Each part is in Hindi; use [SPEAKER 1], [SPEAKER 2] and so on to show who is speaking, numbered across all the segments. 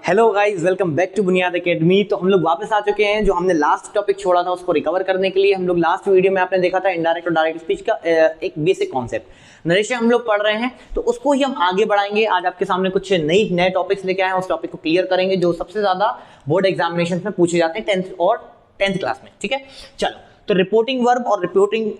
[SPEAKER 1] Hello guys, welcome back to Buniyad academy. तो हम लोग वापस आ चुके हैं। जो हमने लास्ट टॉपिक छोड़ा था उसको रिकवर करने के लिए हम लोग लास्ट वीडियो में आपने देखा था इनडायरेक्ट और डायरेक्ट स्पीच का एक बेसिक कॉन्सेप्ट नरेशन हम लोग पढ़ रहे हैं, तो उसको ही हम आगे बढ़ाएंगे। आज आपके सामने कुछ नए टॉपिक्स लेके आए हैं, उस टॉपिक को क्लियर करेंगे जो सबसे ज्यादा बोर्ड एग्जामिनेशन में पूछे जाते हैं 10th और 10th क्लास में। ठीक है, चलो तो रिपोर्टिंग वर्ब और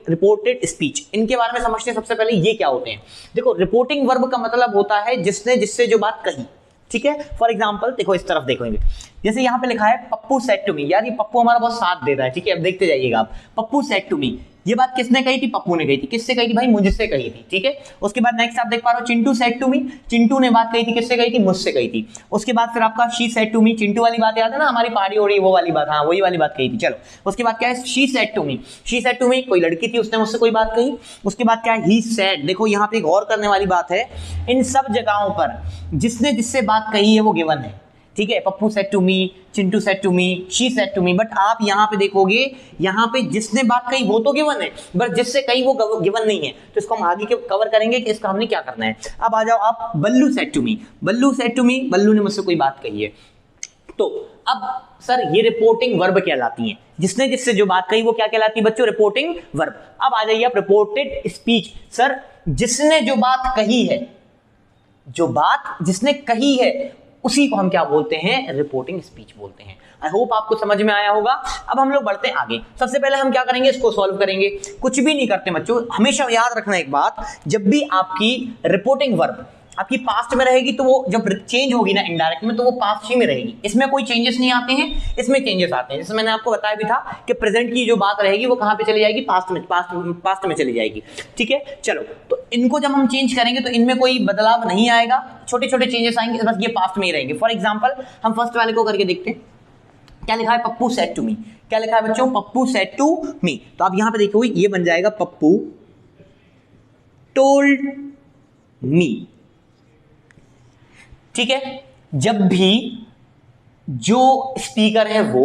[SPEAKER 1] रिपोर्टेड स्पीच, इनके बारे में समझते हैं। सबसे पहले ये क्या होते हैं। देखो, रिपोर्टिंग वर्ब का मतलब होता है जिसने जिससे जो बात कही। ठीक है, फॉर एग्जाम्पल देखो, इस तरफ देखोगे, जैसे यहाँ पे लिखा है पप्पू सेड टू मी। यार ये पप्पू हमारा बहुत साथ देता है। ठीक है, अब देखते जाइएगा आप। पप्पू सेड टू मी, ये बात किसने कही थी? पप्पू ने कही थी। किससे कही थी भाई? मुझसे कही थी। ठीक है, उसके बाद नेक्स्ट आप देख पा रहे हो Chintu said to me. Chintu ने बात कही थी, किससे कही थी? मुझसे कही थी। उसके बाद फिर आपका she said to me. Chintu वाली बात याद है ना, हमारी पहाड़ी ओढ़ी वो वाली बात, हाँ वही वाली बात कही थी। चलो उसके बाद क्या है? She said to me. She said to me कोई लड़की थी, उसने मुझसे कोई बात कही। उसके बाद क्या है? He said. देखो यहाँ पे गौर करने वाली बात है, इन सब जगहों पर जिसने जिससे बात कही है वो गिवन है। ठीक है, Pappu said to me, Chintu said to me, she said to me. But आप यहाँ पे देखोगे, यहाँ पे जिसने बात कही वो तो गिवन है, बट जिससे कही वो गिवन नहीं है। तो इसको हम आगे कवर करेंगे कि इसका हमने क्या करना है। अब आ जाओ आप, Ballu said to me. Ballu said to me, Ballu ने मुझसे कोई बात कही है। तो अब सर ये रिपोर्टिंग वर्ब कहलाती है। जिसने जिससे जो बात कही वो क्या कहलाती है बच्चों? Reporting verb. अब आ जाइए आप रिपोर्टेड स्पीच। सर जिसने जो बात कही है, जो बात जिसने कही है उसी को हम क्या बोलते हैं? रिपोर्टिंग स्पीच बोलते हैं। आई होप आपको समझ में आया होगा। अब हम लोग बढ़ते हैं आगे। सबसे पहले हम क्या करेंगे? इसको सॉल्व करेंगे। कुछ भी नहीं करते बच्चों, हमेशा याद रखना एक बात, जब भी आपकी रिपोर्टिंग वर्ब आपकी पास्ट में रहेगी तो वो जब चेंज होगी ना इनडायरेक्ट में, तो वो पास्ट ही में रहेगी। इसमें कोई चेंजेस नहीं आते हैं, इसमें चेंजेस आते हैं। जैसे मैंने आपको बताया भी था कि प्रेजेंट की जो बात रहेगी वो कहां पे चली जाएगी? पास्ट में चली जाएगी। ठीक है, चलो तो इनको जब हम चेंज करेंगे तो इनमें कोई बदलाव नहीं आएगा, छोटे छोटे चेंजेस आएंगे, बस ये पास्ट में ही रहेंगे। फॉर एग्जाम्पल हम फर्स्ट वाले को करके देखते हैं। क्या लिखा है? Pappu said to me. क्या लिखा है बच्चों? Pappu said to me. तो आप यहां पे देखोगे ये बन जाएगा पप्पू टोल्ड मी। ठीक है, जब भी जो स्पीकर है वो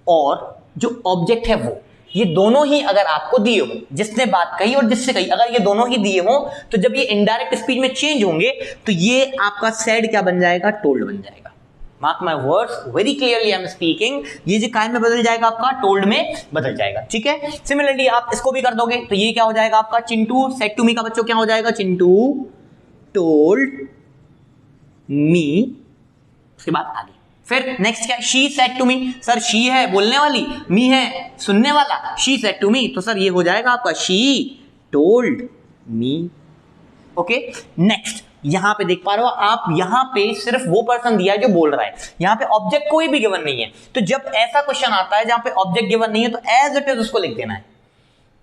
[SPEAKER 1] और जो ऑब्जेक्ट है वो, ये दोनों ही अगर आपको दिए हो, जिसने बात कही और जिससे कही, अगर ये दोनों ही दिए हो, तो जब ये इनडायरेक्ट स्पीच में चेंज होंगे तो ये आपका सेड क्या बन जाएगा? टोल्ड बन जाएगा। Mark my words very clearly, I am speaking. ये जो काय में बदल जाएगा आपका? टोल्ड में बदल जाएगा। ठीक है, सिमिलरली आप इसको भी कर दोगे तो ये क्या हो जाएगा आपका? चिंटू सेड टू मी का बच्चों क्या हो जाएगा? Chintu told me. उसके बाद आगे फिर नेक्स्ट क्या? She said to me. Sir she है बोलने वाली, मी है सुनने वाला। शी सेड टू मी, तो सर ये हो जाएगा आपका she told me. Okay, next यहां पे देख पा रहे हो आप, यहां पे सिर्फ वो पर्सन दिया है जो बोल रहा है, यहां पे ऑब्जेक्ट कोई भी गिवन नहीं है। तो जब ऐसा क्वेश्चन आता है जहां पे ऑब्जेक्ट गिवन नहीं है तो एज इट इज उसको लिख देना है।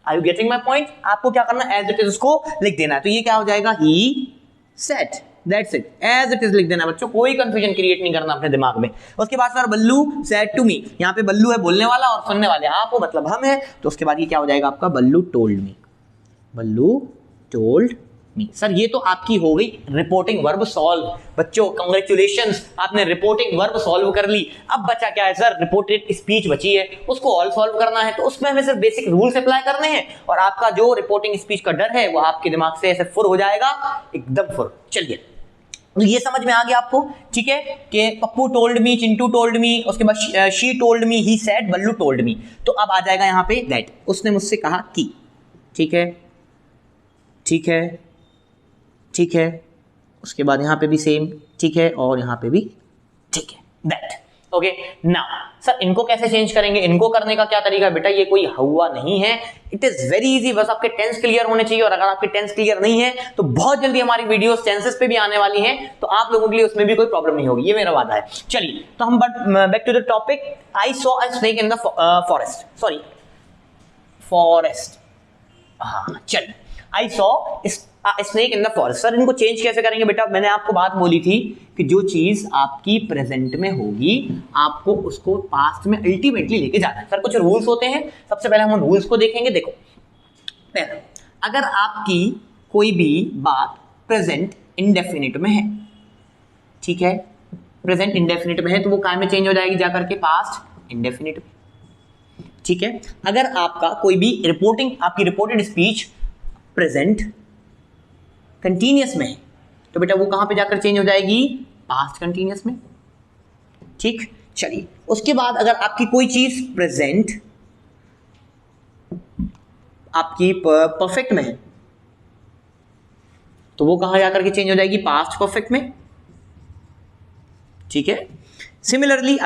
[SPEAKER 1] Are you getting my point? आपको क्या करना है? एज इट इज उसको लिख देना है। तो ये क्या हो जाएगा? He said. That's it, as it is लिख देना बच्चों, कोई कंफ्यूजन क्रिएट नहीं करना अपने दिमाग में। उसके बाद sir Ballu said to me, यहाँ पे बल्लू है बोलने वाला और सुनने वाले आप हो, मतलब हम है। तो उसके बाद ये क्या हो जाएगा आपका? बल्लू टोल्ड मी। बल्लू टोल्ड मी। सर ये तो आपकी हो गई रिपोर्टिंग वर्ब सॉल्व। बच्चों कांग्रेचुलेशंस, आपने रिपोर्टिंग वर्ब सॉल्व कर ली। अब बचा क्या है सर? रिपोर्टेड स्पीच बची है, उसको ऑल सॉल्व करना है। तो उसमें हमें सिर्फ बेसिक रूल्स अप्लाई करने हैं और आपका जो रिपोर्टिंग स्पीच का डर है वो आपके दिमाग से ऐसे फुर हो जाएगा, एकदम फुर। चलिए, ये समझ में आ गया आपको? ठीक है, कि Pappu told me, Chintu told me, उसके बाद she told me, he said, Ballu told me. तो अब आ जाएगा यहाँ पे दैट, उसने मुझसे कहा कि। ठीक है, ठीक है, ठीक है। उसके बाद यहाँ पे भी सेम ठीक है और यहाँ पे भी ठीक है, दैट। ओके, नाउ सर इनको कैसे चेंज करेंगे? इनको करने का क्या तरीका है बेटा? ये कोई हुआ नहीं है, इट इज वेरी इजी। बस आपके टेंस क्लियर होने चाहिए, और अगर आपके टेंस क्लियर नहीं है तो बहुत जल्दी हमारी वीडियोस टेंसेस पे भी आने वाली हैं, तो आप लोगों के लिए उसमें भी कोई प्रॉब्लम नहीं होगी, ये मेरा वादा है। चलिए, तो हम back to the topic. I saw a snake in the forest. Sorry, forest, हाँ चलिए, I saw snake in the forest. Sir इनको चेंज कैसे करेंगे बेटा? मैंने आपको बात बोली थी कि जो चीज आपकी प्रेजेंट में होगी आपको उसको पास्ट में अल्टीमेटली लेके जाना है। सर कुछ रूल्स होते हैं, सबसे पहले हम रूल्स को देखेंगे। देखो, पहले अगर आपकी कोई भी बात प्रेजेंट इंडेफिनिट में है, ठीक है, प्रेजेंट इंडेफिनिट में है, तो वो काय में चेंज हो जाएगी? जाकर के पास्ट इंडेफिनिट में। ठीक है, अगर आपका कोई भी आपकी रिपोर्टेड स्पीच प्रेजेंट कंटीन्यूअस में है तो बेटा वो कहां पे जाकर चेंज हो जाएगी? पास्ट कंटीन्यूअस में। ठीक, चलिए उसके बाद अगर आपकी कोई चीज प्रेजेंट आपकी परफेक्ट में है तो वो कहां जाकर के चेंज हो जाएगी, पास्ट परफेक्ट में। ठीक है, सिमिलरली